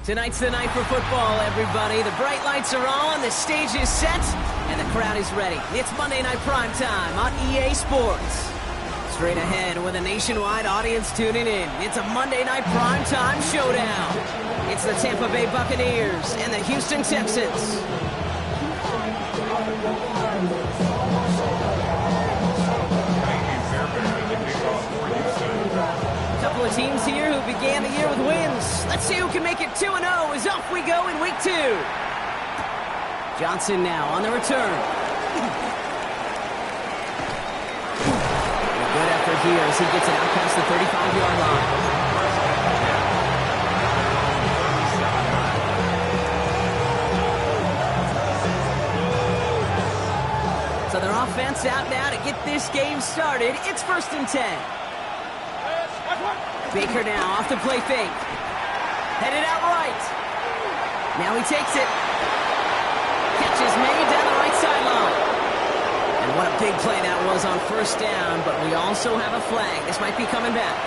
Tonight's the night for football, everybody. The bright lights are on, the stage is set, and the crowd is ready. It's Monday Night Primetime on EA Sports. Straight ahead with a nationwide audience tuning in. It's a Monday Night Primetime showdown. It's the Tampa Bay Buccaneers and the Houston Texans. Couple of teams here who began the year with wins. Let's see who can make it 2-0 as off we go in week 2. Johnson now on the return. A good effort here as he gets it out past the 35-yard line. So their offense out now to get this game started. It's 1st and 10. Baker now off the play fake. Headed out right. Now he takes it. Catch is made down the right sideline. And what a big play that was on 1st down, but we also have a flag. This might be coming back.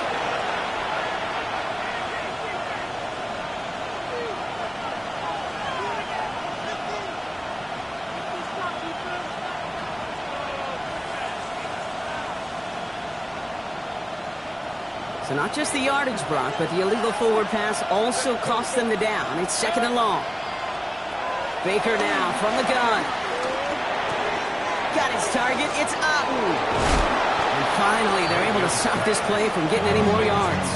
So not just the yardage, Brock, but the illegal forward pass also cost them the down. It's 2nd and long. Baker now from the gun. Got his target. It's Otten. And finally, they're able to stop this play from getting any more yards.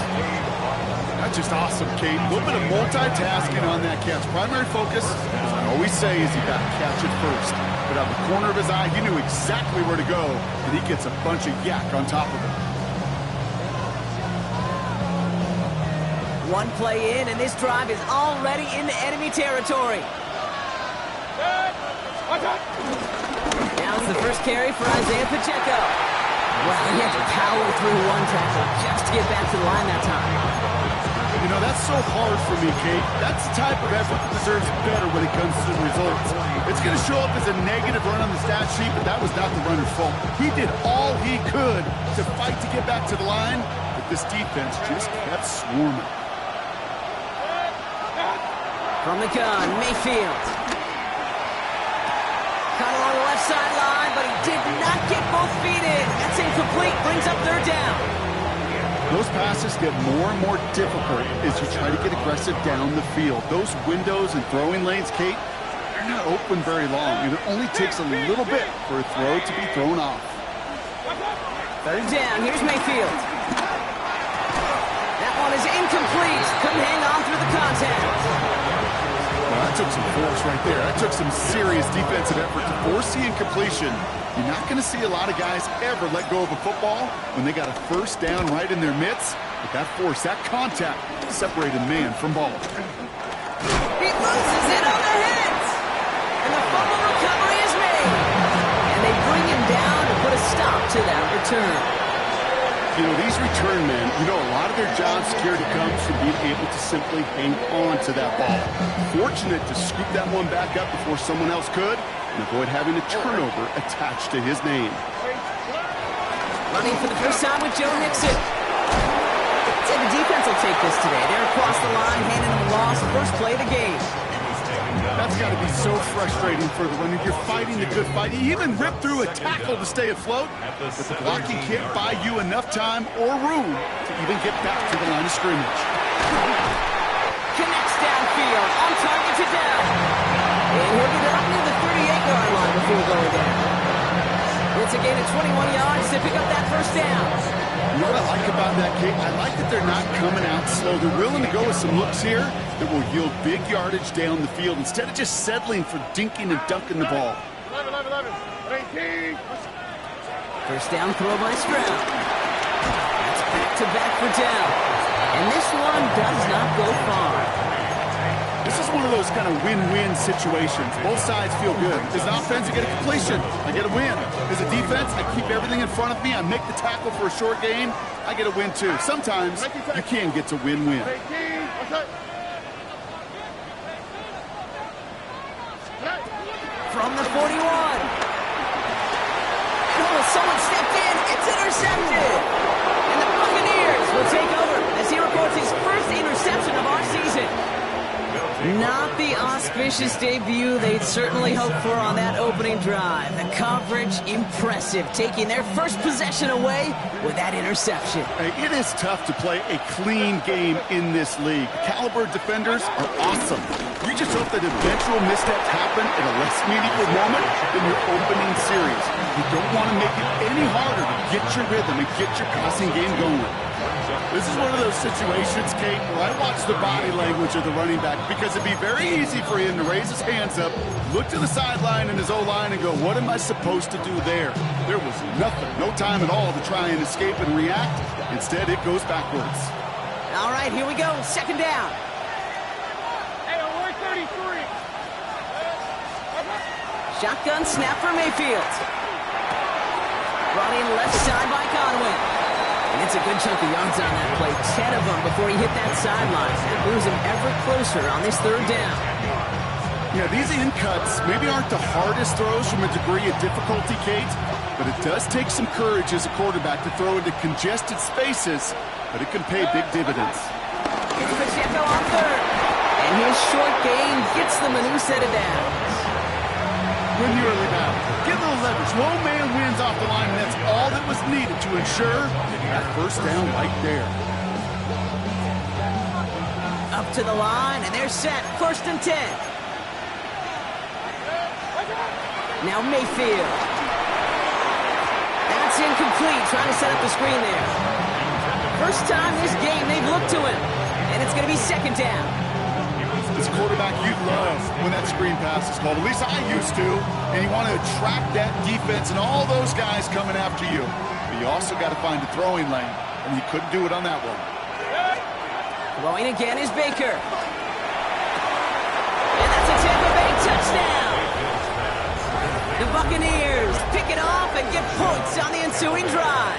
That's just awesome, Kate. A little bit of multitasking on that catch. Primary focus, as I always say, is you got to catch it first. But out the corner of his eye, he knew exactly where to go, and he gets a bunch of yak on top of it. One play in, and this drive is already into enemy territory. Now it's the first carry for Isaiah Pacheco. Well, he had to power through one tackle just to get back to the line that time. You know, that's so hard for me, Kate. That's the type of effort that deserves better when it comes to the results. It's going to show up as a negative run on the stat sheet, but that was not the runner's fault. He did all he could to fight to get back to the line, but this defense just kept swarming. From the gun, Mayfield. Caught along the left sideline, but he did not get both feet in. That's incomplete, brings up 3rd down. Those passes get more and more difficult as you try to get aggressive down the field. Those windows and throwing lanes, Kate, they're not open very long, and it only takes a little bit for a throw to be thrown off. 3rd down, here's Mayfield. That one is incomplete. Couldn't hang on through the contact. Well, that took some force right there. That took some serious defensive effort to force the incompletion. You're not going to see a lot of guys ever let go of a football when they got a 1st down right in their midst. But that force, that contact, separated man from ball. He loses it on the hit. And the fumble recovery is made. And they bring him down to put a stop to that return. You know, these return men, you know, a lot of their job security comes from being able to simply hang on to that ball. Fortunate to scoop that one back up before someone else could and avoid having a turnover attached to his name. Running for the first time with Joe Mixon. I'd say the defense will take this today. They're across the line, handing them a loss. First play of the game. That's got to be so frustrating for the runner. You're fighting the good fight. You even rip through a tackle to stay afloat, but the blocking can't buy you enough time or room to even get back to the line of scrimmage. Connects downfield, on target to down. And he'll get up near the 38-yard line before going down. It's a gain of 21 yards to pick up that 1st down. You know what I like about that, Kate? I like that they're not coming out slow. They're willing to go with some looks here that will yield big yardage down the field instead of just settling for dinking and dunking the ball. 1st down throw by Stroud. That's back-to-back for down. And this one does not go far. This is one of those kind of win-win situations. Both sides feel good. As an offense, I get a completion. I get a win. As a defense, I keep everything in front of me. I make the tackle for a short gain. I get a win, too. Sometimes you can get to win-win. From the 41. Oh, someone stepped in. It's intercepted. And the Buccaneers will take over as he records his first interception of our season. unambitious debut they'd certainly hoped for on that opening drive. The coverage, impressive, taking their first possession away with that interception. Hey, it is tough to play a clean game in this league. Caliber defenders are awesome. You just hope that eventual missteps happen at a less meaningful moment than your opening series. You don't want to make it any harder to get your rhythm and get your passing game going. This is one of those situations, Kate, where I watch the body language of the running back because it'd be very easy for him to raise his hands up, look to the sideline and his O-line and go, what am I supposed to do there? There was nothing, no time at all to try and escape and react. Instead, it goes backwards. All right, here we go. Second down. Hey, we're 33. Shotgun snap for Mayfield. Brought in left side by Conway. And it's a good chunk of yards on that play. 10 of them before he hit that sideline. That moves him ever closer on this third down. Yeah, these in cuts maybe aren't the hardest throws from a degree of difficulty, Kate, but it does take some courage as a quarterback to throw into congested spaces, but it can pay big dividends. It's Pacheco on third. And his short gain gets them a new set of downs. Win the early battle. Get a little leverage. One man wins off the line, and that's all that was needed to ensure that first down right there. Up to the line, and they're set. First and 10. Now Mayfield. That's incomplete. Trying to set up the screen there. First time this game they've looked to him. And it's going to be second down. This quarterback you love when that screen pass is called. At least I used to. And you want to attract that defense and all those guys coming after you. But you also got to find a throwing lane. And you couldn't do it on that one. Throwing again is Baker. And that's a Tampa Bay touchdown. The Buccaneers pick it off and get points on the ensuing drive.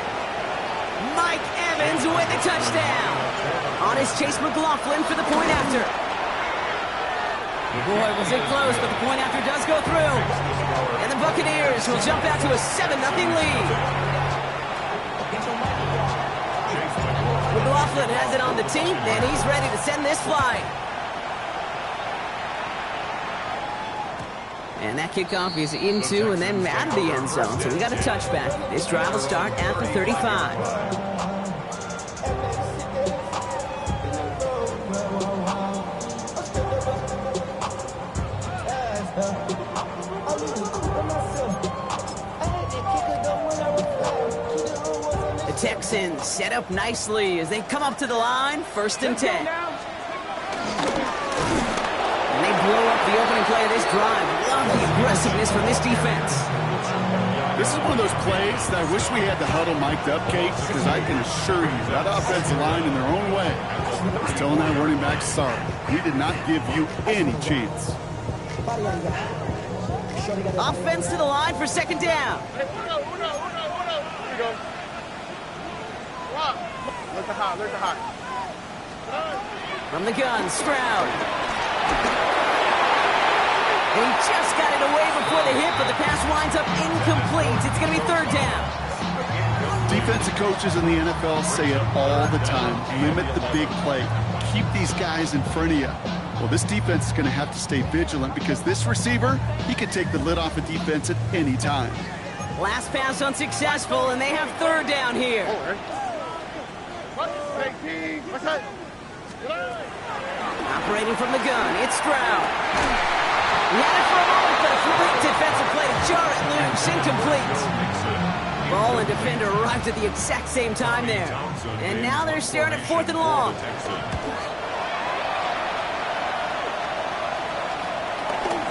Mike Evans with the touchdown. On his Chase McLaughlin for the point after. Boy, was it close, but the point after does go through. And the Buccaneers will jump out to a 7-0 lead. McLaughlin has it on the team, and he's ready to send this flying. And that kickoff is into and then out of the end zone, so we got a touchback. This drive will start at the 35. The Texans set up nicely as they come up to the line, first and 10. And they blow up the opening play of this drive. Love the aggressiveness from this defense. This is one of those plays that I wish we had the huddle mic'd up, Kate, because I can assure you that offensive line in their own way is telling that running back, sorry, we did not give you any chance. Offense to the line for second down. Look at high. From the gun, Stroud. And he just got it away before the hit, but the pass winds up incomplete. It's going to be third down. Defensive coaches in the NFL say it all the time. Limit the big play. Keep these guys in front of you. Well, this defense is going to have to stay vigilant because this receiver, he can take the lid off a defense at any time. Last pass unsuccessful, and they have third down here. Operating from the gun, it's Stroud. He had it for a moment, but a quick defensive play to jar it loose, incomplete. Ball and defender arrived at the exact same time there. And now they're staring at fourth and long.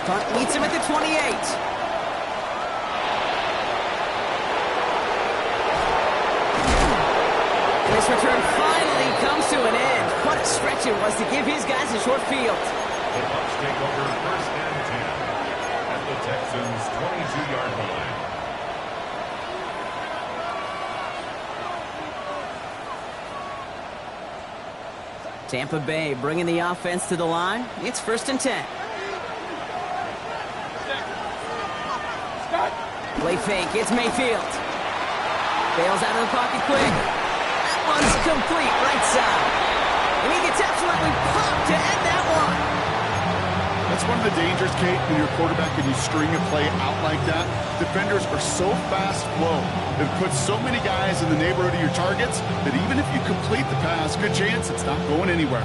Punt meets him at the 28. This return finally comes to an end. What a stretch it was to give his guys a short field. The Bucs take over first and 10 at the Texans' 22-yard line. Tampa Bay bringing the offense to the line. It's first and 10. Play fake. It's Mayfield. Bails out of the pocket quick. That one's complete right side. And he gets absolutely popped to end that one. That's one of the dangers, Kate, when you're a quarterback and you string a play out like that. Defenders are so fast flow. It puts so many guys in the neighborhood of your targets that even if you complete the pass, good chance it's not going anywhere.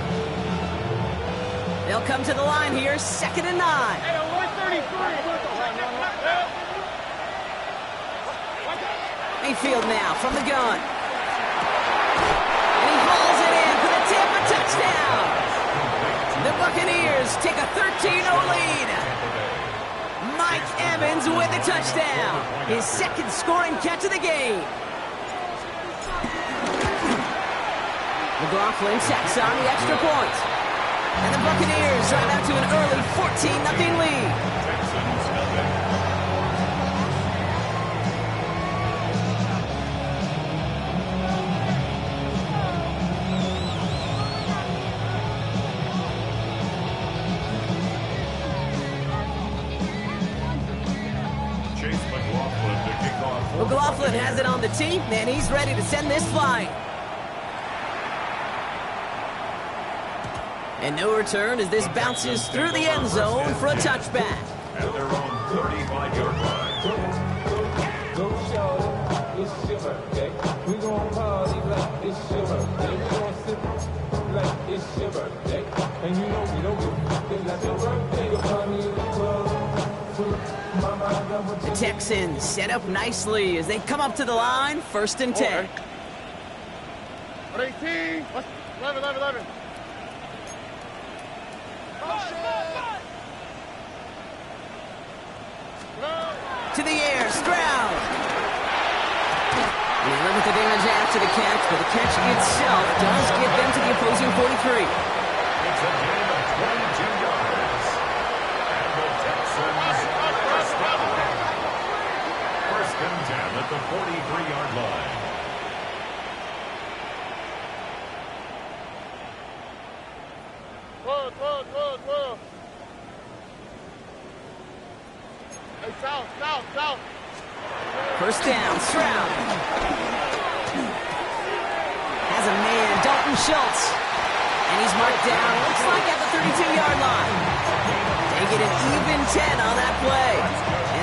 They'll come to the line here, 2nd and 9. Hey, 133. Mayfield now from the gun. And he hauls it in for the Tampa touchdown. The Buccaneers take a 13-0 lead. Mike Evans with the touchdown. His 2nd scoring catch of the game. McLaughlin checks on the extra point. And the Buccaneers drive out to an early 14-0 lead. Texans nothing. McLaughlin has it on the tee, and he's ready to send this flying. And no return as this bounces through the end zone for a touchback. At their own 35-yard line. Go show it's your birthday. We gon' party like it's your birthday. We gon' sip like it's your birthday. And you know we don't give a like your birthday. You'll find me in the club. The Texans set up nicely as they come up to the line, 1st and 10. 18. 11. To the air, Stroud. They limit the damage after the catch, but the catch itself does get them to the opposing 43. It's a gain of 22 yards. And the Texans first down. 1st and 10 at the 43-yard line. Whoa. Hey, south. 1st down, Stroud. Has a man, Dalton Schultz. And he's marked down, looks like at the 32-yard line. They get an even 10 on that play.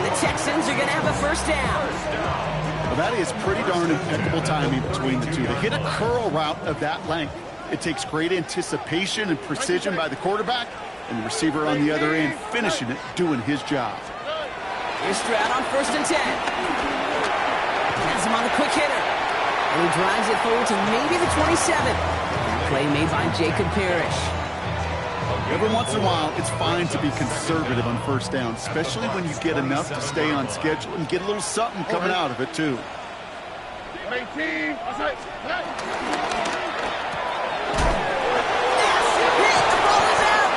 And the Texans are going to have a 1st down. Well, that is pretty darn impeccable timing between the two. They hit a curl route of that length. It takes great anticipation and precision by the quarterback, and the receiver on the other end finishing it, doing his job. Here's Stroud on 1st and 10. Has him on the quick hitter. And he drives it forward to maybe the 27. Play made by Jacob Parrish. Every once in a while, it's fine to be conservative on 1st down, especially when you get enough to stay on schedule and get a little something coming out of it, too. 18. Massive hit. The ball is out.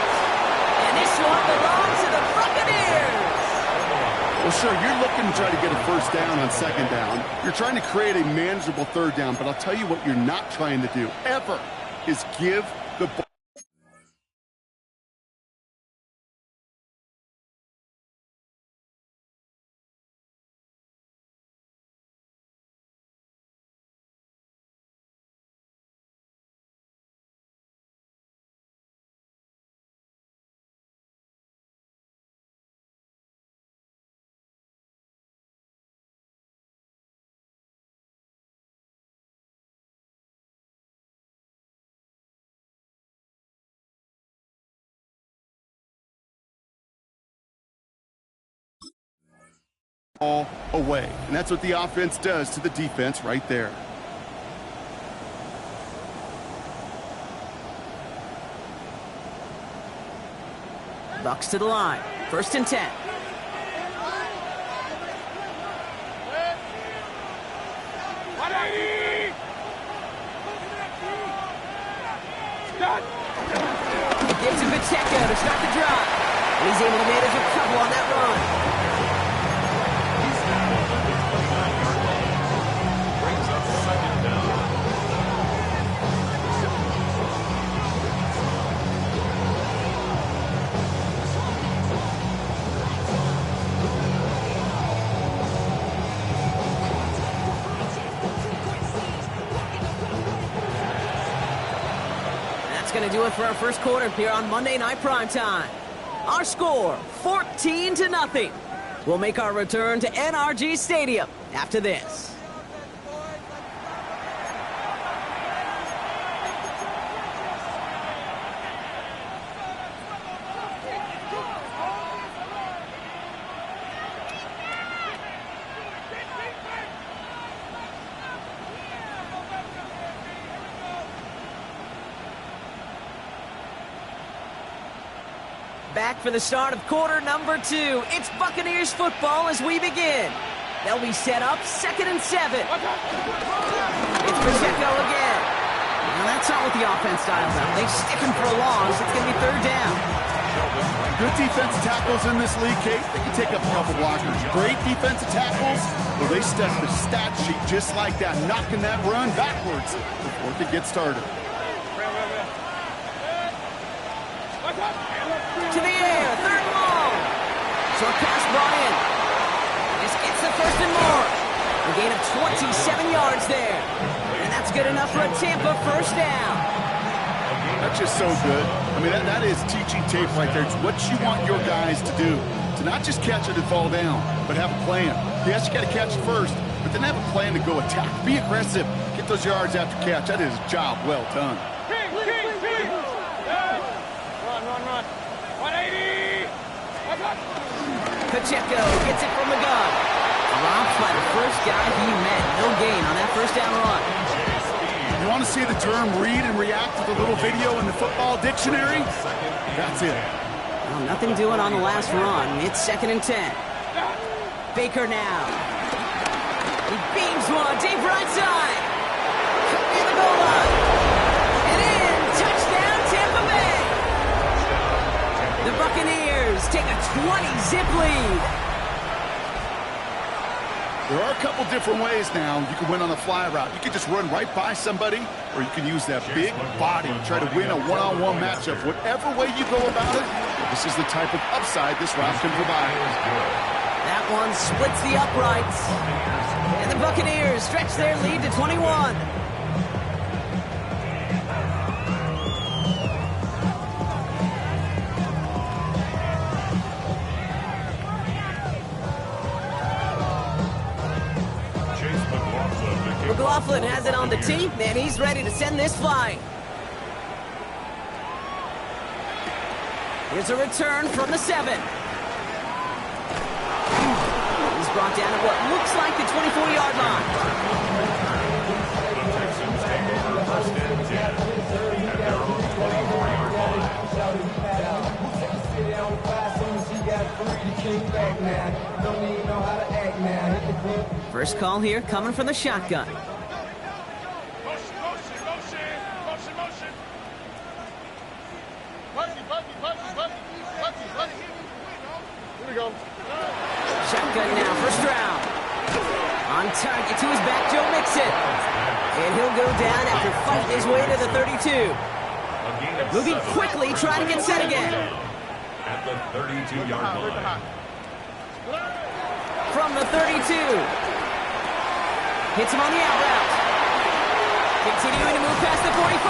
And this one belongs to the Buccaneers. Well, sure, you're looking to try to get a 1st down on 2nd down. You're trying to create a manageable 3rd down, but I'll tell you what you're not trying to do, ever, is give the ball. Away. And that's what the offense does to the defense right there. Bucks to the line. 1st and 10. He gives to Pacheco to start the drive. And he's able to manage a couple on that run. Brings up 2nd down. That's going to do it for our 1st quarter here on Monday Night Primetime. Our score, 14-0. We'll make our return to NRG Stadium after this. Back for the start of quarter number 2. It's Buccaneers football as we begin. They'll be set up 2nd and 7. It's Pacheco again. Now that's not what the offense styles out. They stick him for a loss. It's going to be 3rd down. Good defensive tackles in this league, Kate. They can take up a couple blockers. Great defensive tackles. Well, they step the stat sheet just like that, knocking that run backwards before it could get started. To the air, 3rd and long. Short pass brought in. This gets the 1st and more. A gain of 27 yards there. And that's good enough for a Tampa 1st down. That's just so good. I mean, that is teaching tape right there. It's what you want your guys to do. To not just catch it and fall down, but have a plan. Yes, you got to catch it first, but then have a plan to go attack. Be aggressive. Get those yards after catch. That is a job well done. Run. 180. Pacheco gets it from the gun. Dropped by the first guy he met. No gain on that 1st down run. You want to see the term read and react to the little video in the football dictionary? That's it. Well, nothing doing on the last run. It's 2nd and 10. Baker now. He beams one deep right side. Near the goal line. And in. Touchdown, Tampa Bay. The Buccaneers take a 20-zip lead. There are a couple different ways now. You can win on the fly route. You can just run right by somebody, or you can use that big body, try to win a one-on-one matchup. Whatever way you go about it, this is the type of upside this route can provide. That one splits the uprights. And the Buccaneers stretch their lead to 21. McLaughlin has it on the tee, and he's ready to send this flying. Here's a return from the 7. He's brought down at what looks like the 24-yard line. The Texans take over 1st and 10 at their own 24-yard line. First call here coming from the shotgun. Motion. Buddy. Here we go. Shotgun now, 1st round. On target to his back, Joe Mixon. And he'll go down after fighting his way to the 32. Moving quickly, trying to get set again. At the 32-yard line. From the 32. Hits him on the out route. Continuing to move past the 45.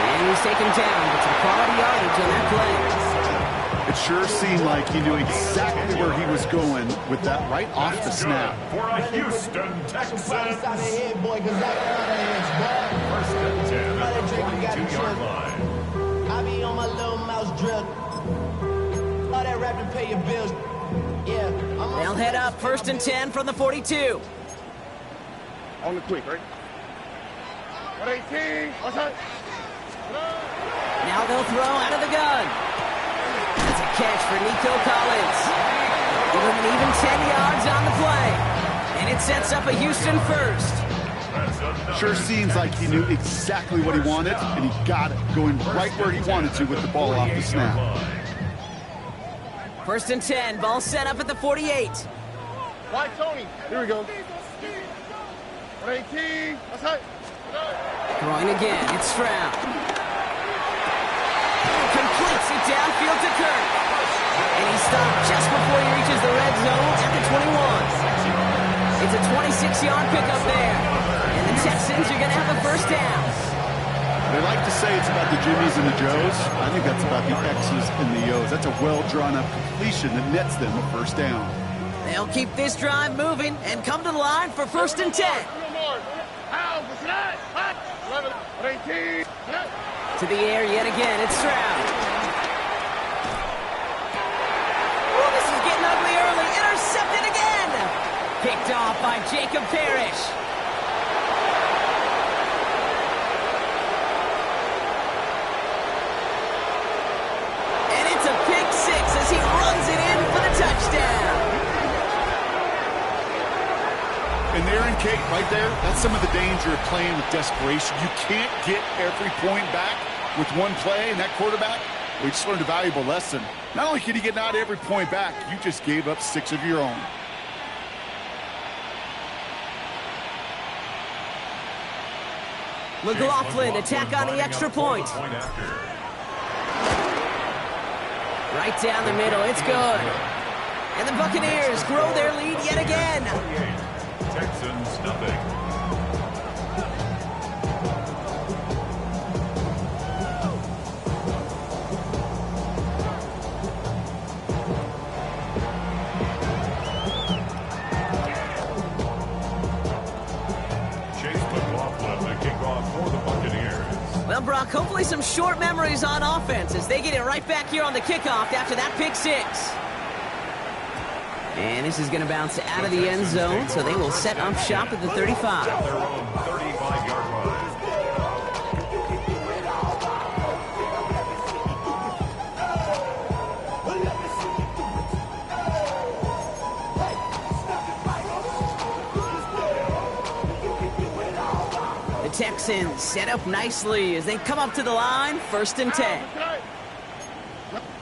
And he's taken down with some quality yardage on that play. It sure seemed like he knew exactly where he was going with that right off the snap. For a Houston Texans. 1st and 10 at the 42-yard line. I be on my little mouse drill. All that rap to pay your bills. Yeah. They'll head up 1st and 10 from the 42. On the quick, right? 118. Outside. Now they'll throw out of the gun. That's a catch for Nico Collins. Give him an even 10 yards on the play. And it sets up a Houston 1st. Sure seems like he knew exactly what he wanted, and he got it, going right where he wanted to with the ball off the snap. 1st and 10, ball set up at the 48. Wide Tony. Here we go. 118. Outside. Throwing again, it's Stroud. Completes it downfield to Kirk. And he stopped just before he reaches the red zone at the 21. It's a 26-yard pickup there. And the Texans are going to have a 1st down. They like to say it's about the Jimmies and the Joes. I think that's about the X's and the O's. That's a well-drawn-up completion that nets them a first down. They'll keep this drive moving and come to the line for 1st and 10. To the air yet again, it's Stroud. Oh, this is getting ugly early. Intercepted again. Picked off by Jacob Parrish. And it's a pick six as he runs it in for the touchdown. And there in Kate, right there, that's some of the danger of playing with desperation. You can't get every point back with one play, and that quarterback, we just learned a valuable lesson. Not only can you get not every point back, you just gave up 6 of your own. McLaughlin attack on the extra point. Right down the middle, it's good. And the Buccaneers grow their lead yet again. Texans nothing. Well, Brock, hopefully some short memories on offense as they get it right back here on the kickoff after that pick six. And this is going to bounce out of the end zone, so they will set up shop at the 35. At their own 35-yard line. Texans set up nicely as they come up to the line, 1st and 10.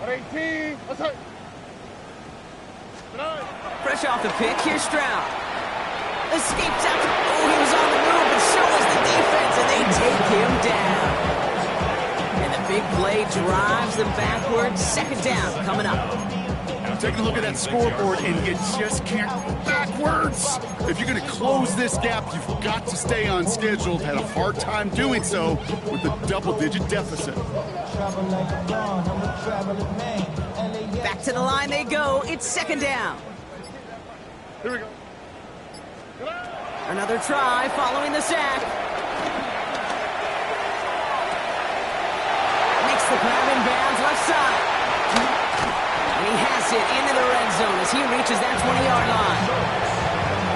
18. Fresh off the pick, here's Stroud. Escapes out to... Oh, he was on the move, but so was the defense, and they take him down. And the big play drives them backwards. 2nd down coming up. Taking a look at that scoreboard, and you just can't go backwards. If you're going to close this gap, you've got to stay on schedule. Had a hard time doing so with a double-digit deficit. Back to the line they go. It's 2nd down. Here we go. Another try following the sack. Makes the grab in bounds left side. And he has it into the red zone as he reaches that 20-yard line.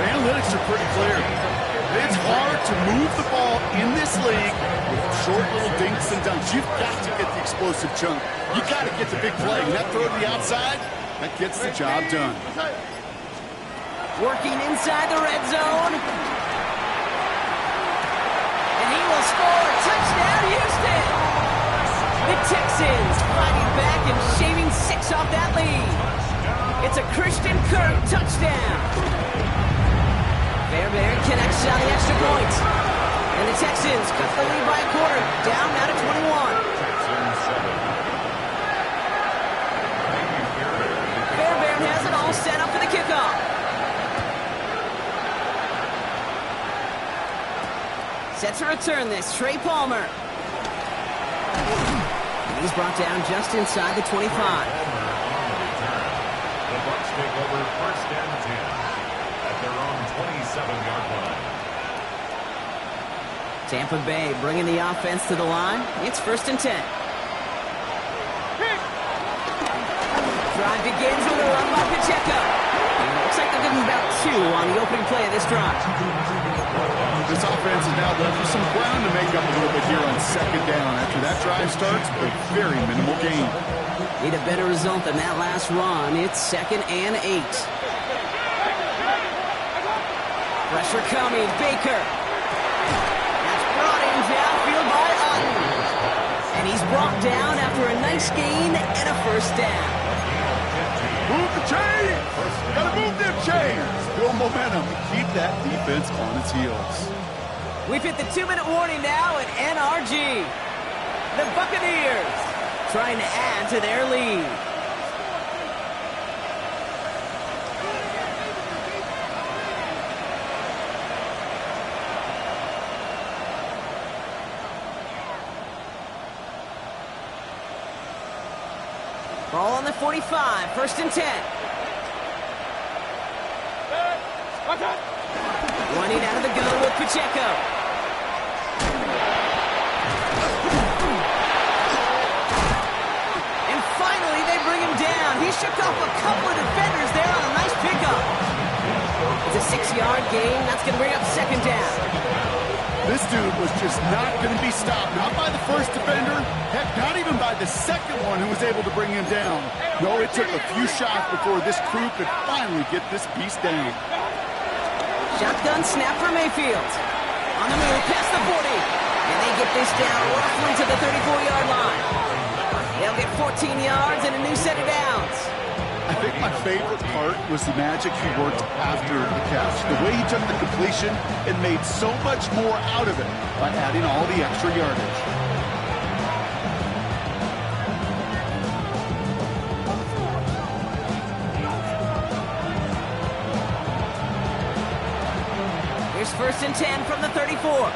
The analytics are pretty clear. It's hard to move the ball in this league with short little dinks and dunks. You've got to get the explosive chunk. You've got to get the big play. And that throw to the outside, that gets the job done. Working inside the red zone. And he will score. Touchdown, Houston! The Texans fighting back and shaving 6 off that lead. It's a Christian Kirk touchdown. Fairbairn connects on the extra point. And the Texans cut the lead by a quarter. Down now to 21. Fairbairn has it all set up for the kickoff. Set to return this, Trey Palmer. He's brought down just inside the 25. The Bucs take over 1st and 10 at their own 27-yard line. Tampa Bay bringing the offense to the line. It's 1st and 10. Drive begins with a run by Pacheco. Looks like they're getting about 2 on the opening play of this drive. This offense is now left with some ground to make up a little bit here on 2nd down. After that drive starts, a very minimal gain. Need a better result than that last run. It's 2nd and 8. Pressure coming. Baker. That's brought in downfield by Otten. And he's brought down after a nice gain and a 1st down. Move the chains! Gotta move them chains! Build momentum. Keep that defense on its heels. We've hit the 2-minute warning now at NRG. The Buccaneers trying to add to their lead. Ball on the 45, 1st and 10. Running out of the gun with Pacheco. And finally, they bring him down. He shook off a couple of defenders there on a nice pickup. It's a 6-yard gain. That's going to bring up 2nd down. This dude was just not going to be stopped. Not by the first defender. Heck, not even by the second one who was able to bring him down. No, it took a few shots before this crew could finally get this beast down. Shotgun snap for Mayfield. On the move, past the 40. And they get this down roughly to the 34-yard line. They'll get 14 yards and a new set of downs. I think my favorite part was the magic he worked after the catch. The way he took the completion and made so much more out of it by adding all the extra yardage. Here's 1st and 10 from the 34.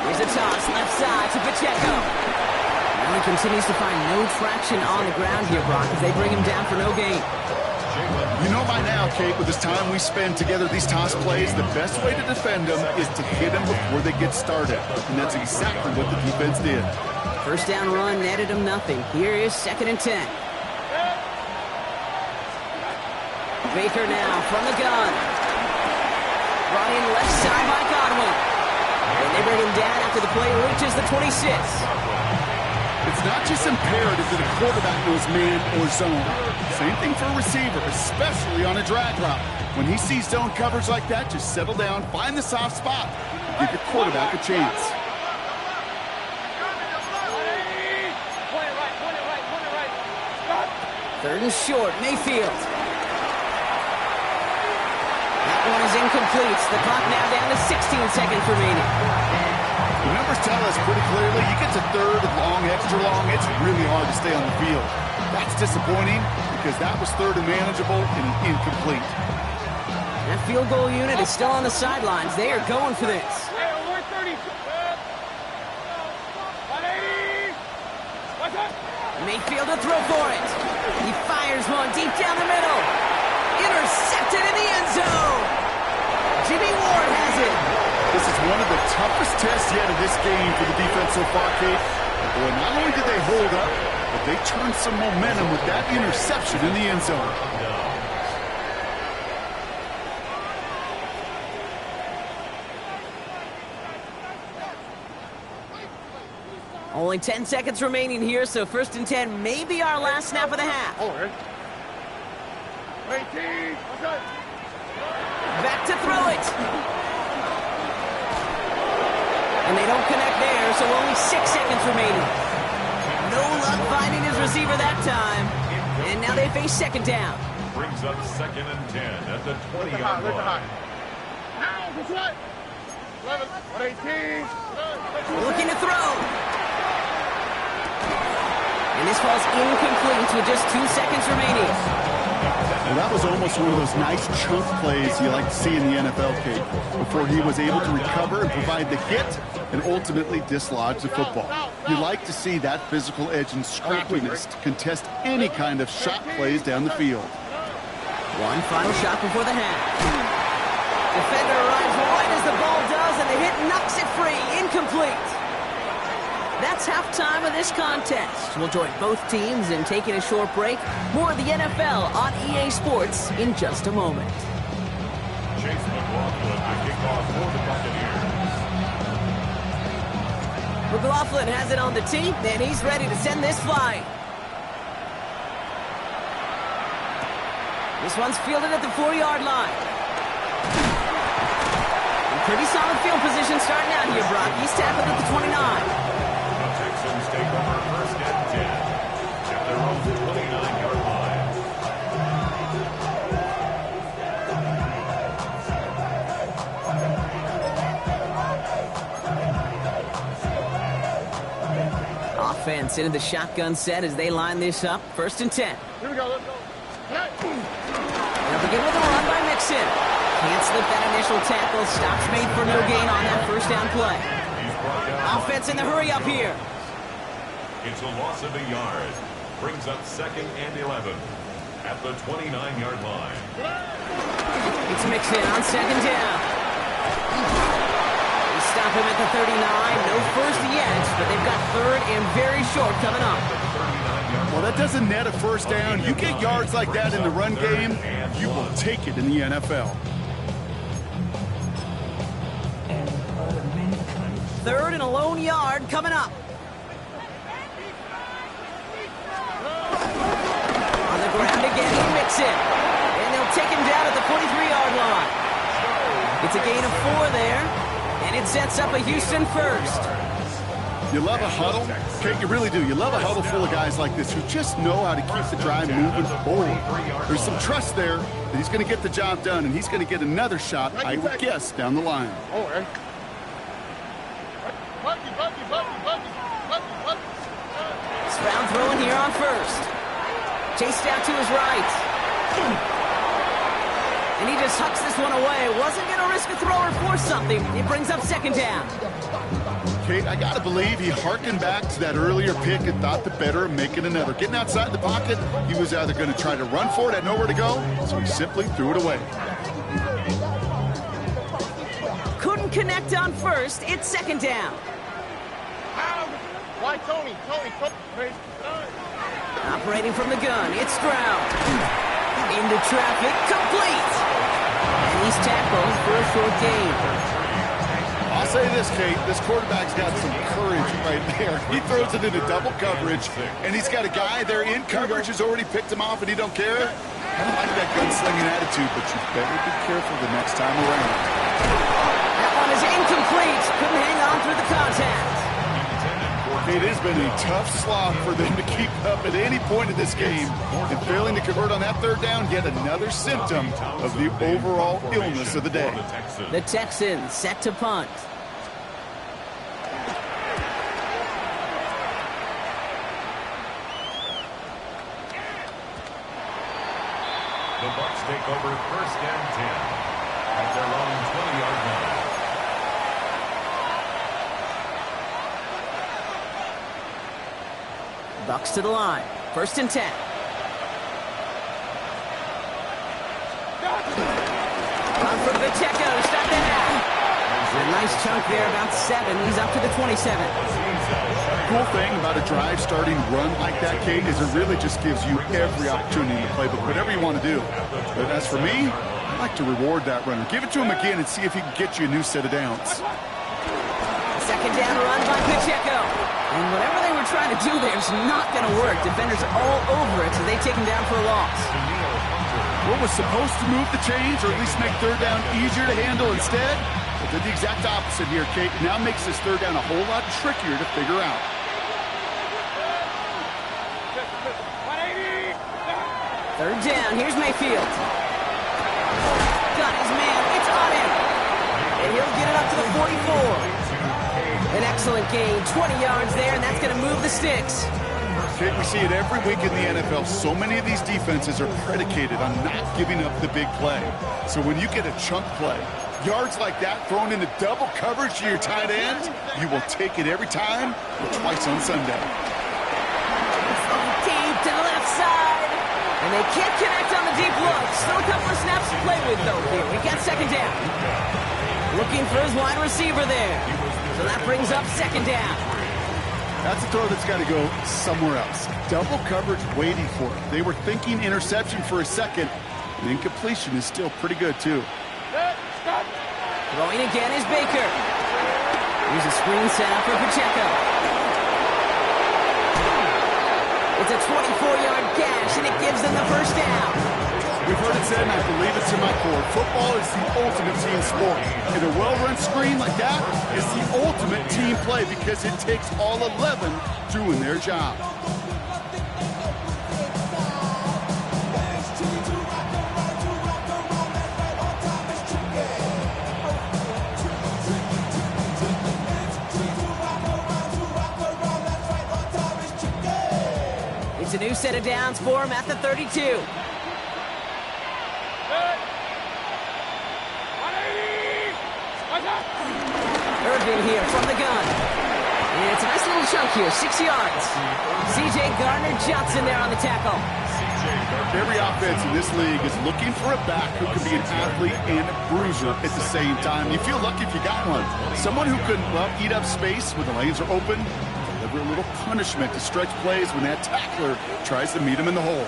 Here's a toss left side to Pacheco. Now he continues to find no traction on the ground here, Brock, as they bring him down for no gain. You know by now, Kate, with this time we spend together these toss plays, the best way to defend them is to hit them before they get started. And that's exactly what the defense did. 1st down run netted him nothing. Here is 2nd and 10. Baker now from the gun. Brought in left side by Godwin. And they bring him down after the play reaches the 26. It's not just imperative that a quarterback knows man or zone. Same thing for a receiver, especially on a drag route. When he sees zone coverage like that, just settle down, find the soft spot, give your quarterback a chance. Third and short, Mayfield. That one is incomplete. The clock now down to 16 seconds remaining. The numbers tell us pretty clearly, you get to third and long, extra long, it's really hard to stay on the field. That's disappointing because that was third and manageable and incomplete. That field goal unit is still on the sidelines. They are going for this. Mayfield to throw for it. He fires one deep down the middle. Intercepted in the end zone. Jimmy Ward has it. This is one of the toughest tests yet of this game for the defense so far, Kate. Boy, not only did they hold up, but they turned some momentum with that interception in the end zone. Only 10 seconds remaining here, so 1st and 10 may be our last snap of the half. Back to throw it. And they don't connect there, so only 6 seconds remaining. No luck finding his receiver that time. And now they face 2nd down. Brings up 2nd and 10 at the 20-yard line. Looking to throw. And this falls incomplete with just 2 seconds remaining. Well, that was almost one of those nice chunk plays you like to see in the NFL, Kate, before he was able to recover and provide the hit and ultimately dislodge the football. You like to see that physical edge and scrappiness to contest any kind of shot plays down the field. One final shot before the half. Defender arrives right as the ball does, and the hit knocks it free. Incomplete. That's halftime of this contest. We'll join both teams in taking a short break. More of the NFL on EA Sports in just a moment. Chase McLaughlin to kick off for the Buccaneers. McLaughlin has it on the tee, and he's ready to send this flying. This one's fielded at the 4-yard line. Pretty solid field position starting out here, Brock. He's tackled at the 29. Texans take over 1st and 10 at their own 29-yard line. Offense into the shotgun set as they line this up. 1st and 10. Here we go, let's go. They'll begin with a run by Mixon. Can't slip that initial tackle. Stops made for no gain on that 1st down play. He's brought down. Offense in the hurry up here. It's a loss of a yard. Brings up 2nd and 11 at the 29-yard line. It's mixed in on 2nd down. They stop him at the 39. No first yet, but they've got 3rd and very short coming up. Well, that doesn't net a first down. You get yards like that in the run game, you will take it in the NFL. 3rd and a lone yard coming up. On the ground again, he mix it. And they'll take him down at the 43-yard line. It's a gain of 4 there, and it sets up a Houston first. You love a huddle. Okay, you really do. You love a huddle full of guys like this who just know how to keep the drive moving forward. There's some trust there that he's going to get the job done, and he's going to get another shot, I would guess, down the line. Stroud throwing here on first. Chased out to his right. And he just hucks this one away. Wasn't going to risk a throw or force something. It brings up 2nd down. Kate, I got to believe he harkened back to that earlier pick and thought the better of making another. Getting outside the pocket, he was either going to try to run for it, had nowhere to go, so he simply threw it away. Couldn't connect on first. It's 2nd down. Why Tony? Operating from the gun, it's Stroud. Into traffic, complete. And he's tackled for a short gain. I'll say this, Kate, this quarterback's got some courage right there. He throws it into double coverage, and he's got a guy there in coverage who's already picked him off, and he don't care. I don't like that gunslinging attitude, but you better be careful the next time around. That one is incomplete. Couldn't hang on through the contact. It has been a tough slog for them to keep up at any point in this game. And failing to convert on that 3rd down, yet another symptom of the overall illness of the day. The Texans set to punt. The Bucs take over 1st and 10 at their own 20-yard line. Bucs to the line. 1st and 10. Run from Pacheco. Stop that. A nice chunk there, about 7. He's up to the 27. Cool thing about a drive starting run like that, Kate, is it really just gives you every opportunity to play, but whatever you want to do. But as for me, I like to reward that runner. Give it to him again and see if he can get you a new set of downs. 2nd down run by Pacheco. And whatever they were trying to do there is not going to work. Defenders all over it, so they take him down for a loss. What was supposed to move the chains, or at least make 3rd down easier to handle instead, but did the exact opposite here, Kate. It now makes this 3rd down a whole lot trickier to figure out. 3rd down. Here's Mayfield. Got his man. It's on him. And he'll get it up to the 44. An excellent gain, 20 yards there, and that's going to move the sticks. Kate, we see it every week in the NFL. So many of these defenses are predicated on not giving up the big play. So when you get a chunk play, yards like that thrown into double coverage to your tight end, you will take it every time or twice on Sunday. Deep to the left side. And they can't connect on the deep look. Still a couple of snaps to play with, though, here. We got 2nd down. Looking for his wide receiver there. So that brings up 2nd down. That's a throw that's got to go somewhere else. Double coverage waiting for it. They were thinking interception for a second. And incompletion is still pretty good, too. Throwing again is Baker. Here's a screen set up for Pacheco. It's a 24-yard gash, and it gives them the 1st down. We've heard it said, and I believe it to my core, football is the ultimate team sport. And a well-run screen like that is the ultimate team play because it takes all 11 doing their job. It's a new set of downs for him at the 32. Irvin here from the gun. And it's a nice little chunk here, 6 yards. C.J. Gardner-Johnson there on the tackle. Every offense in this league is looking for a back who can be an athlete and a bruiser at the same time. You feel lucky if you got one. Someone who can eat up space when the lanes are open, deliver a little punishment to stretch plays when that tackler tries to meet him in the hole.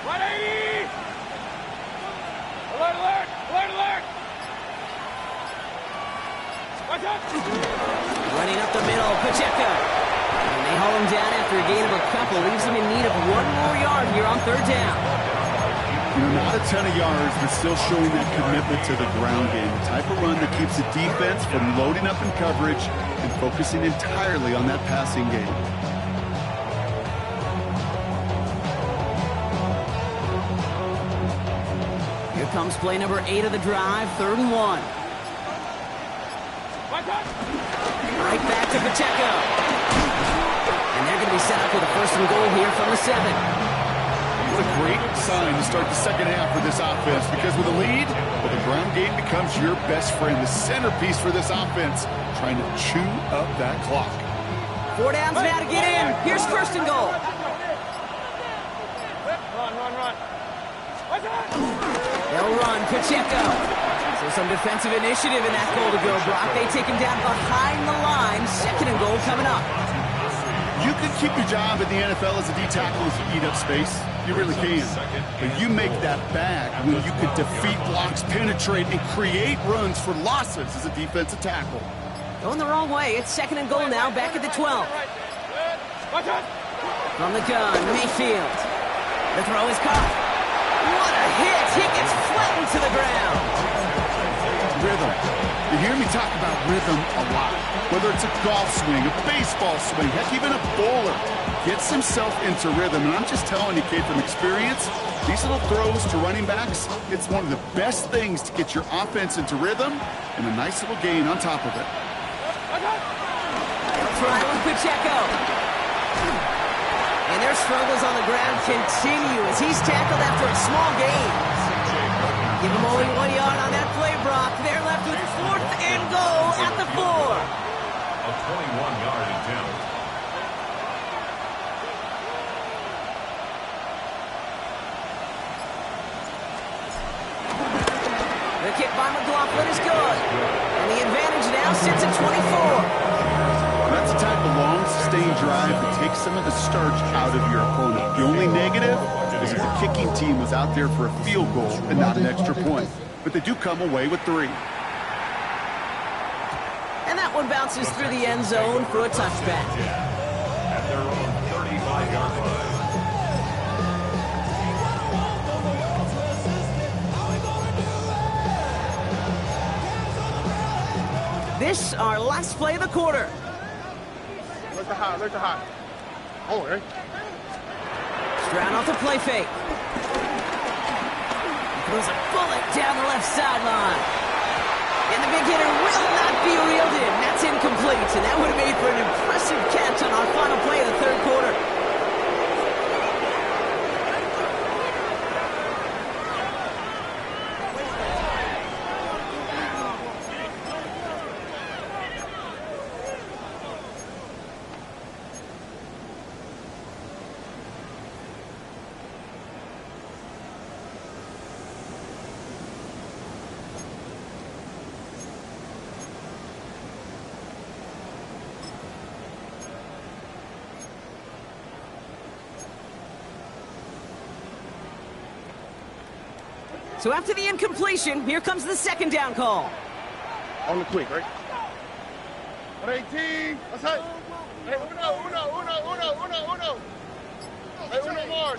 180! Alert, alert! Alert, alert! Watch out! Running up the middle, Pacheco. And they haul him down after a gain of a couple. Leaves him in need of 1 more yard here on 3rd down. Not a ton of yards, but still showing that commitment to the ground game. The type of run that keeps the defense from loading up in coverage and focusing entirely on that passing game. Here comes play number 8 of the drive, 3rd and 1. Right back to Pacheco. And they're going to be set up with a 1st and goal here from the 7. What a great sign to start the second half for this offense, because with a lead, the ground game becomes your best friend, the centerpiece for this offense, trying to chew up that clock. 4 downs now to get in. Here's 1st and goal. Run. They'll run, Pacheco. So some defensive initiative in that goal to go, Brock. They take him down behind the line. 2nd and goal coming up. You can keep your job in the NFL as a D-tackle if you eat up space. You really can. But you make that bag when you can defeat blocks, penetrate, and create runs for losses as a defensive tackle. Going the wrong way. It's 2nd and goal now, back at the 12. From the gun, Mayfield. The throw is caught. What a hit! He gets flattened to the ground. Rhythm. You hear me talk about rhythm a lot. Whether it's a golf swing, a baseball swing, heck, even a bowler gets himself into rhythm. And I'm just telling you, kid, from experience, these little throws to running backs, it's one of the best things to get your offense into rhythm and a nice little gain on top of it. They'll try with Pacheco. And their struggles on the ground continue as he's tackled after a small gain. Give him only 1 yard on that play, Brock. They're left with 4th and goal at the 4. A 21-yard attempt. The kick by McLaughlin is good. And the advantage now sits at 24. That's the type of long, sustained drive that takes some of the starch out of your opponent. The only negative is if the kicking team was out there for a field goal and not an extra point. But they do come away with 3. And that one bounces through the end zone for a touchback. At their own 35-yard line. This, our last play of the quarter. Look the hot. Oh, right. Stroud off the play fake. Throws a bullet down the left sideline. And the big hitter will not be reeled in. That's incomplete. And that would have made for an impressive catch on our final play of the 3rd quarter. So after the incompletion, here comes the 2nd down call. On the quick, right? 118. What's that? Hey, uno. Hey, uno more.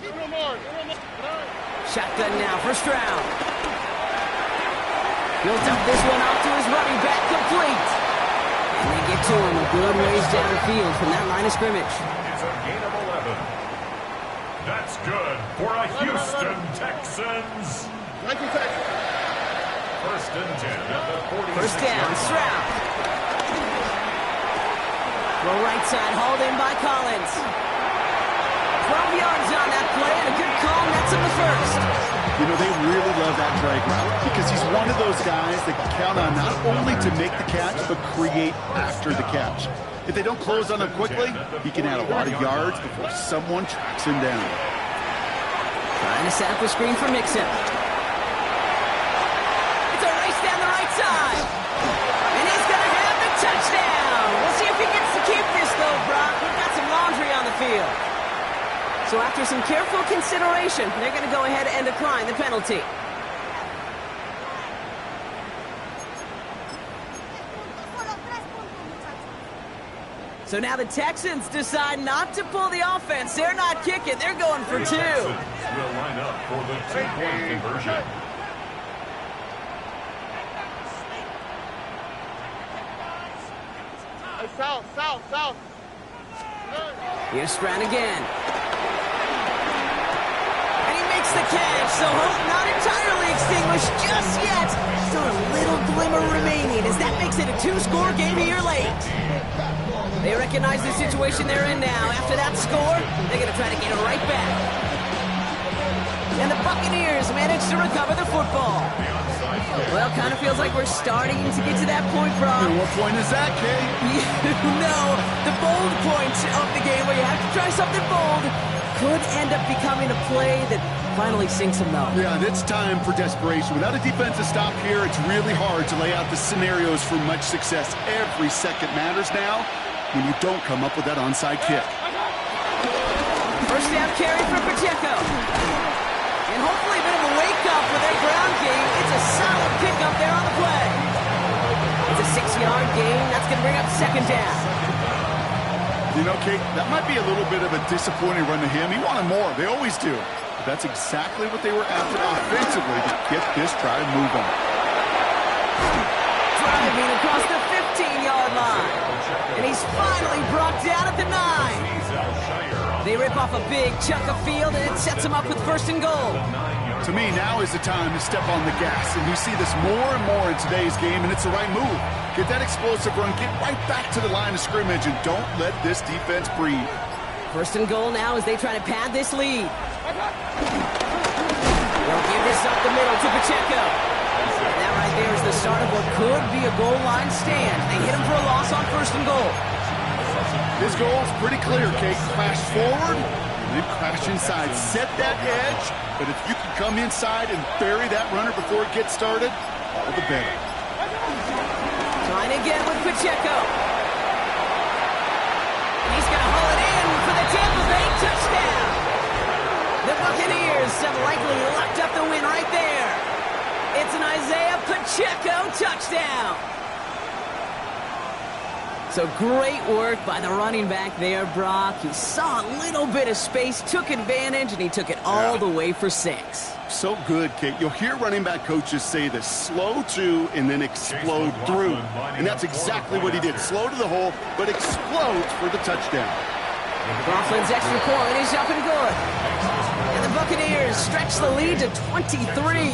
Shotgun now for Stroud. He'll dump this one off to his running back, complete. And they get to him a good ways downfield from that line of scrimmage. It's a gain of 11. That's good for a Houston Texans. Thank you, Texans. 1st and 10 at the 46. 1st down, Stroud. Well, right side hauled in by Collins. 12 yards on that play and a good call nets him the 1st. You know, they really love that drag route because he's one of those guys that can count on not only to make the catch, but create after the catch. If they don't close on him quickly, he can add a lot of yards before someone tracks him down. Trying to set up a screen for Mixon. It's a race down the right side. And he's going to have the touchdown. We'll see if he gets to keep this, though, Brock. We've got some laundry on the field. So after some careful consideration, they're going to go ahead and decline the penalty. So now the Texans decide not to pull the offense. They're not kicking. They're going for two. Will line up for the two-point conversion. Hey, south. Here's Stroud again. And he makes the catch, so hope not entirely extinguished just yet. Still a little glimmer remaining as that makes it a two-score game here late. They recognize the situation they're in now. After that score, they're going to try to get it right back. And the Buccaneers manage to recover the football. Well, kind of feels like we're starting to get to that point, Brock. And what point is that, Kate? You know, the bold point of the game where you have to try something bold could end up becoming a play that finally sinks them, though. Yeah, and it's time for desperation. Without a defensive stop here, it's really hard to lay out the scenarios for much success. Every second matters now when you don't come up with that onside kick. First down carry for Pacheco. And hopefully a bit of a wake-up for their ground game. It's a solid pickup there on the play. It's a 6-yard gain. That's going to bring up second down. You know, Kate, that might be a little bit of a disappointing run to him. He wanted more. They always do. But that's exactly what they were after offensively to get this drive moving. Driving across the 15-yard line. And he's finally brought down at the 9. They rip off a big chunk of field, and it sets them up with first and goal. To me, now is the time to step on the gas. And we see this more and more in today's game, and it's the right move. Get that explosive run, get right back to the line of scrimmage, and don't let this defense breathe. First and goal now as they try to pad this lead. They'll give this up the middle to Pacheco. And that right there is the start of what could be a goal line stand. They hit him for a loss on first and goal. This goal is pretty clear, Kate. Crash forward, and then crash inside. Set that edge, but if you can come inside and bury that runner before it gets started, all the better. Trying again with Pacheco. He's going to haul it in for the Tampa Bay touchdown. The Buccaneers have likely locked up the win right there. It's an Isaiah Pacheco touchdown. So great work by the running back there, Brock. He saw a little bit of space, took advantage, and he took it all the way for 6. So good, Kate. You'll hear running back coaches say this: slow to and then explode through. And that's exactly what he did. Slow to the hole, but explodes for the touchdown. Coughlin's extra point is up and good. And the Buccaneers stretch the lead to 23.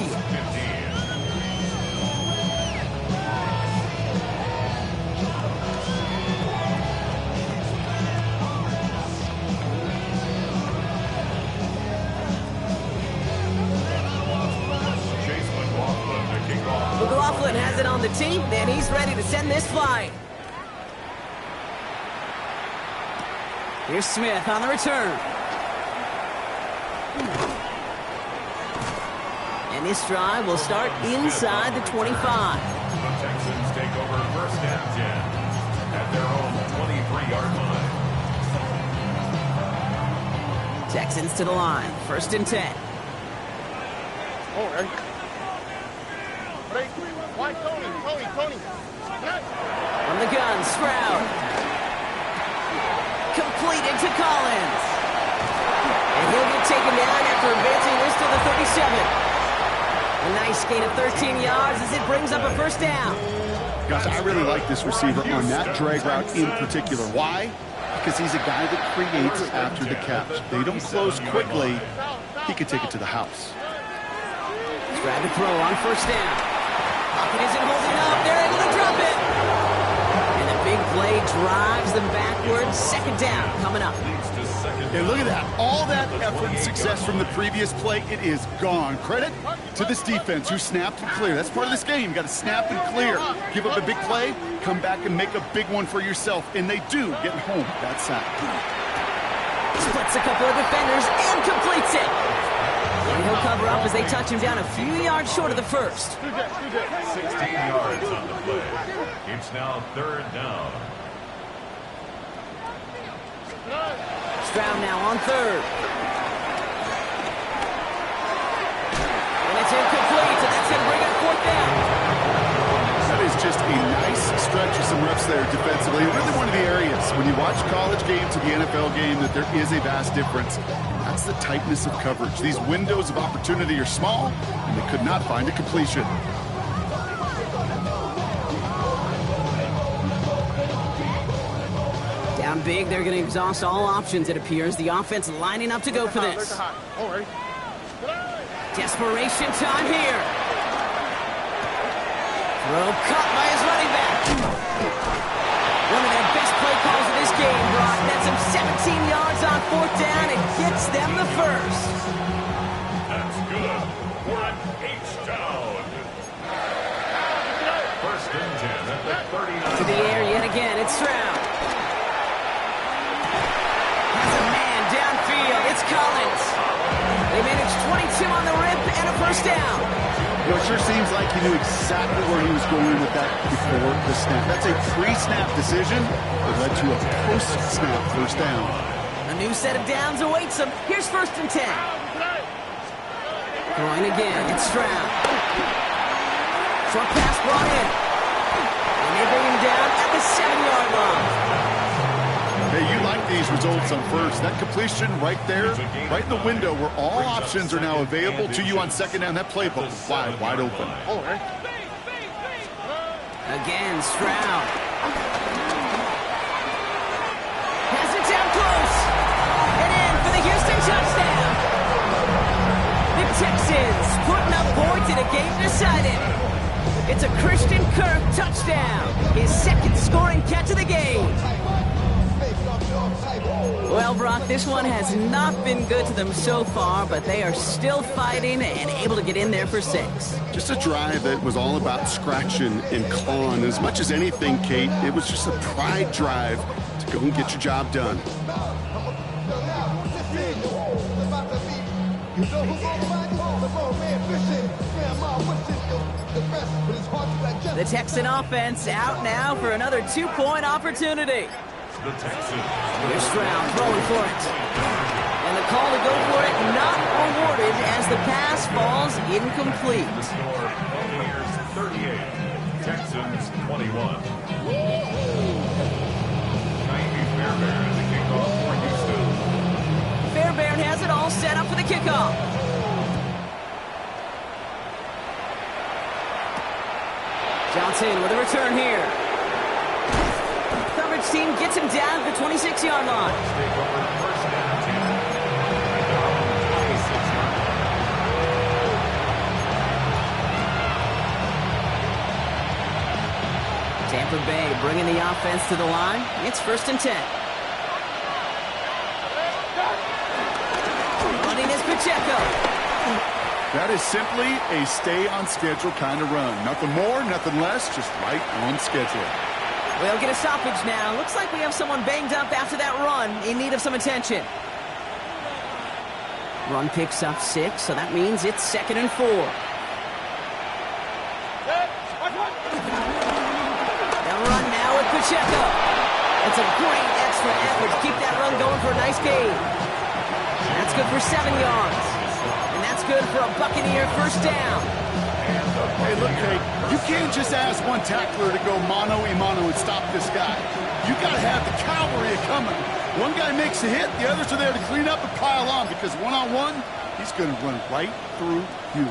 McLaughlin has it on the team, and he's ready to send this flight. Here's Smith on the return. And this drive will start inside the 25. The Texans take over first and 10 at their own 23-yard line. Texans to the line, first and 10. Oh, right. Why Tony? From the gun, Stroud. Completed to Collins. And he'll get taken down after advancing this to the 37. A nice gain of 13 yards as it brings up a first down. Gosh, I really like this receiver on that drag route in particular. Why? Because he's a guy that creates after the catch. They don't close quickly. He could take it to the house. Stroud to throw on first down. Pocket isn't holding up. They're able to drop it. And a big play drives them backwards. Second down coming up. And look at that. All that effort and success from the previous play, it is gone. Credit to this defense who snapped and clear. That's part of this game. You got to snap and clear. Give up a big play, come back and make a big one for yourself. And they do get home that sack. Splits a couple of defenders and completes it. And he'll cover up as they touch him down a few yards short of the first. 16 yards on the play. It's now third down. Stroud now on third. And it's incomplete, so that's going to bring up fourth down. That is just a nice stretch of some reps there defensively. Really one of the areas when you watch college game to the NFL game that there is a vast difference. That's the tightness of coverage. These windows of opportunity are small, and they could not find a completion. Down big, they're going to exhaust all options, it appears. The offense lining up to go for this. Desperation time here. Throw caught by his running back. One of their best play calls of this game, Brock. Nets him 17 yards on fourth down and gets them the first. That's good. We're at H-Town. First and 10 at the 39. To the air yet again, it's Stroud. Has a man downfield, it's Collins. They managed 22 on the rip and a first down. Well, it sure seems like he knew exactly where he was going with that before the snap. That's a pre-snap decision that led to a post-snap first down. A new set of downs awaits them. Here's first and 10. Throwing again, it's Stroud. Short pass brought in. And they bring him down at the 7-yard line. Hey, you like these results on first. That completion right there, right in the window where all options are now available to you on second down. That playbook is wide open. Again, Stroud. Has it down close. And in for the Houston touchdown. The Texans putting up points in a game decided. It's a Christian Kirk touchdown. His second scoring catch of the game. Well, Brock, this one has not been good to them so far, but they are still fighting and able to get in there for 6. Just a drive that was all about scratching and clawing. As much as anything, Kate, it was just a pride drive to go and get your job done. The Texan offense out now for another 2-point opportunity. The Texans. Here's Stroud throwing for it. And the call to go for it not awarded as the pass falls incomplete. The score, Buccaneers 38, Texans 21. Fairbairn at the kickoff for Houston. Fairbairn has it all set up for the kickoff. Johnson with a return here. Coverage team gets him down at the 26-yard line. Take over first and 10. Tampa Bay bringing the offense to the line. It's first and 10. Running is Pacheco. That is simply a stay-on-schedule kind of run. Nothing more, nothing less, just right on schedule. We'll get a stoppage now. Looks like we have someone banged up after that run in need of some attention. Run picks up 6, so that means it's 2nd and 4. They'll run now with Pacheco. It's a great extra effort to keep that run going for a nice gain. That's good for 7 yards. And that's good for a Buccaneer first down. Hey, look, Kate, you can't just ask one tackler to go mano-a-mano and stop this guy. You got to have the cavalry coming. One guy makes a hit, the others are there to clean up and pile on because one-on-one, he's going to run right through you.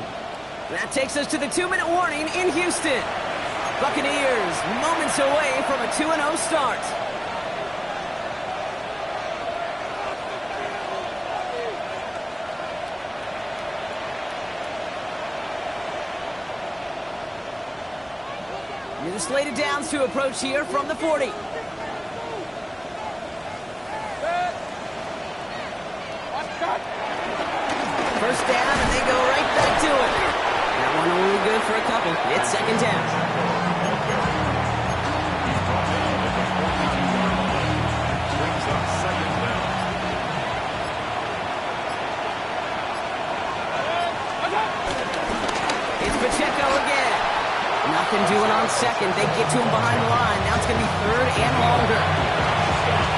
That takes us to the 2-minute warning in Houston. Buccaneers moments away from a 2-0 start. New slated downs to approach here from the 40. to it. That one only good for a couple. It's second down. Brings up second down. It's Pacheco again. Nothing doing on second. They get to him behind the line. Now it's going to be third and longer.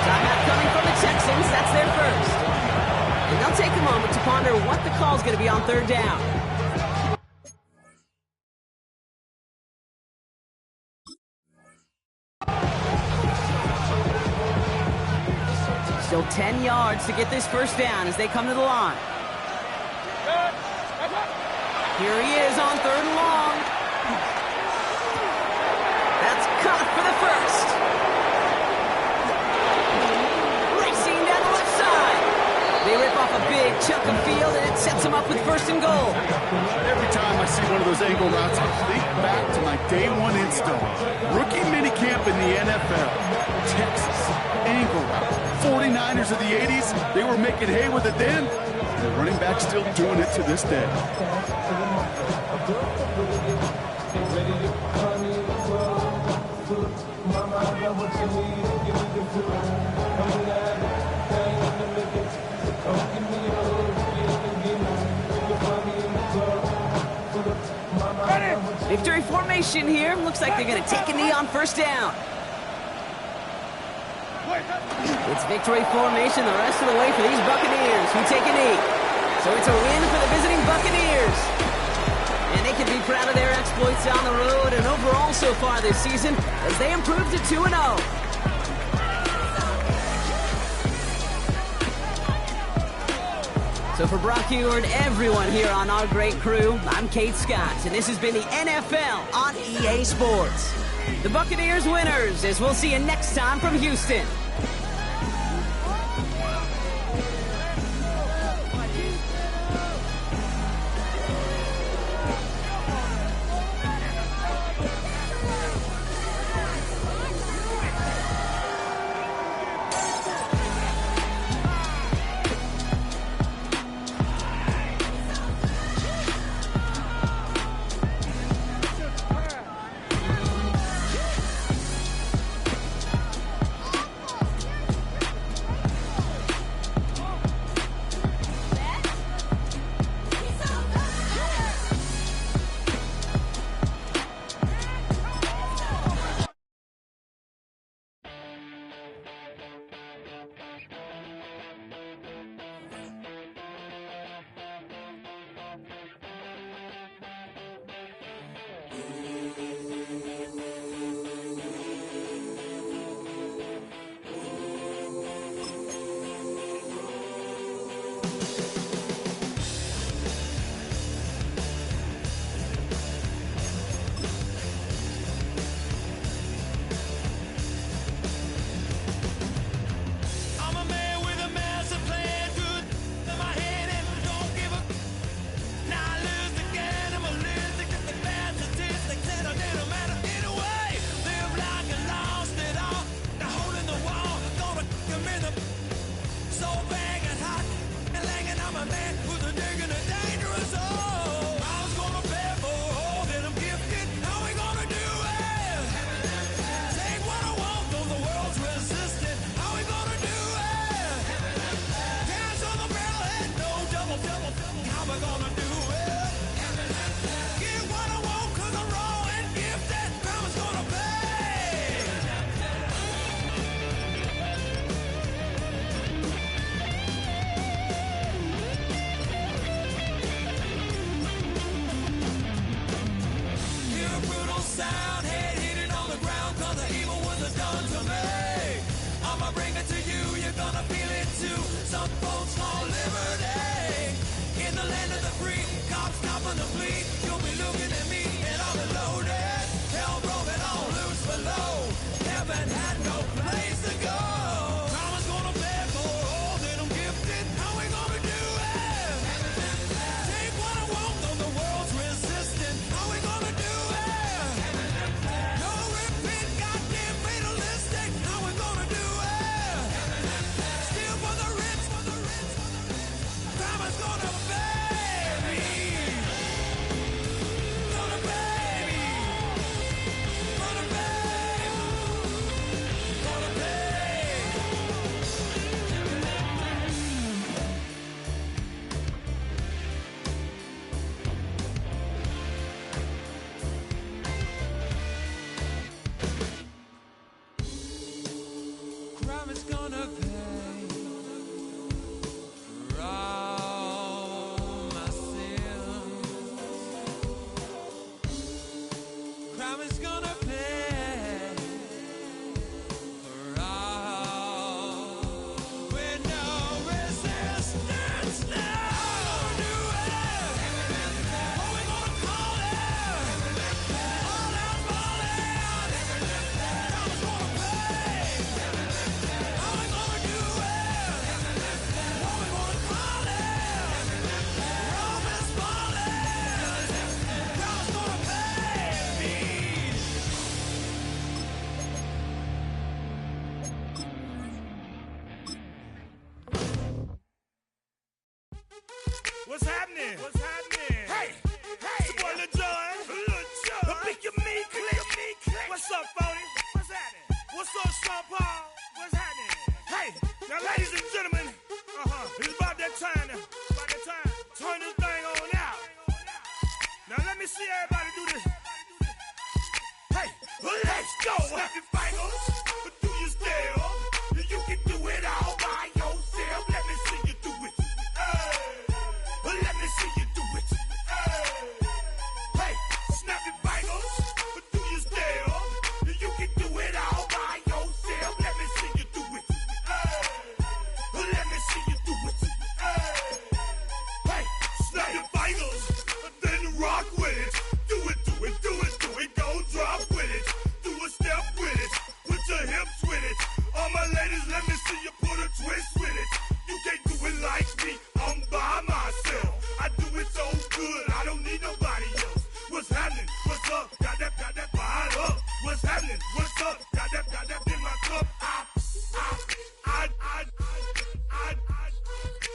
Timeout coming from the Texans. That's their first. And they'll take a moment to ponder what the call is going to be on third down. Still 10 yards to get this first down as they come to the line. Here he is on third and long. That's caught for the first. Racing down the left side. They rip off a big chunk of field, and it sets them up with first and goal. Every time I see one of those angle routes, I think back to my day one install. Rookie minicamp in the NFL. Texas, angle route. 49ers of the 80s, they were making hay with it then. The running back still doing it to this day. Victory formation here. Looks like they're going to take a knee on first down. It's victory formation the rest of the way for these Buccaneers who take a knee. So it's a win for the visiting Buccaneers. And they can be proud of their exploits on the road and overall so far this season as they improved to 2-0. So for Brock Huard, everyone here on our great crew, I'm Kate Scott, and this has been the NFL on EA Sports. The Buccaneers winners, as we'll see you next time from Houston. always gonna pay for all with no resistance. Now do it. What we gonna call it? All out falling. Always gonna pay. How we gonna do it? What we gonna call it? Rome is falling. God's gonna pay me. What's happening? What's happening? Hey, it's your boy Lil Jon. Pick your meat click. What's up, 40? What's happening? What's up, Sean Paul? What's happening? Hey, now ladies and gentlemen, it's about that time. Turn this thing on out. Now let me see everybody do this. Hey, let's go. Snap your fingers, but do you still? You can do it all by yourself. Let me see you do it. Let me see you do it. Hey, snap your fingers, but do you still? You can do it all by yourself. Let me see you do it. Let me see you do it. Hey, snap your fingers, then rock with it. Do it, go drop with it. Do a step with it, put your hips with it. All my ladies, let me see you put a twist with it. You can't do it like me, I'm by myself. I do it so good, I don't need nobody else. What's happening? What's up? Got that fired up. What's happening? What's up? Got that in my cup.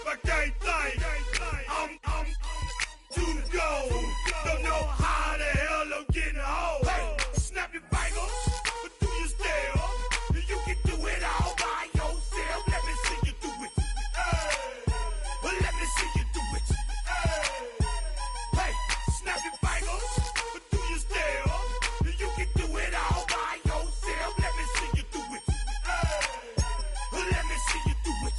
I can't think. I'm too go. Don't know how the hell I'm getting home. Hey, snap your fingers, but do you still? You can do it all by yourself. Let me see you do it. Let me see you do it. Hey, snap your fingers, but do you still? You can do it all by yourself. Let me see you do it. Let me see you do it.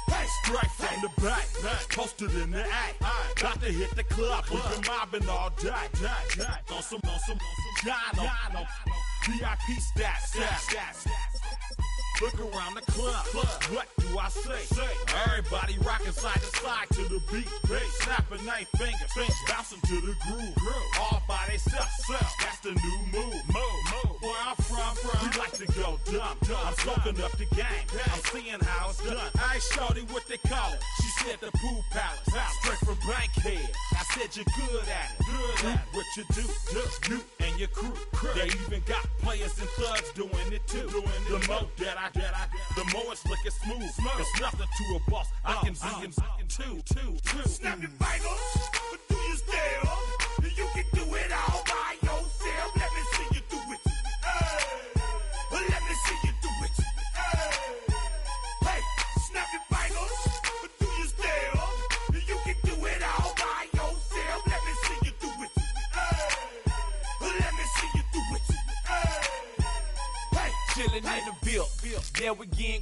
Hey, Straight from the back, posted in the act. Got to hit the club, we've been mobbing all day. On some Jono, VIP stats. Look around the club, what do I say? Everybody rocking side to side to the beat. Snapping their fingers, bouncing to the groove. All by themselves, that's the new move. Where I'm from, we like to go dumb. I'm soaking up the game, I'm seeing how it's done. I ain't shorty what they call it. She said the pool palace, straight from Bankhead. I said you're good at it. What you do, you and your crew. They even got players and thugs doing it too. The more that the more it's looking smooth. It's nothing to a boss. I can see him too. snap your fingers, but do you still? You can do it all by yourself. Let me see you do it. Let me see you do it. Hey, snap your fingers, but do you still? You can do it all by yourself. Let me see you do it. Let me see you do it. Hey, Chillin' in the bill. There we again.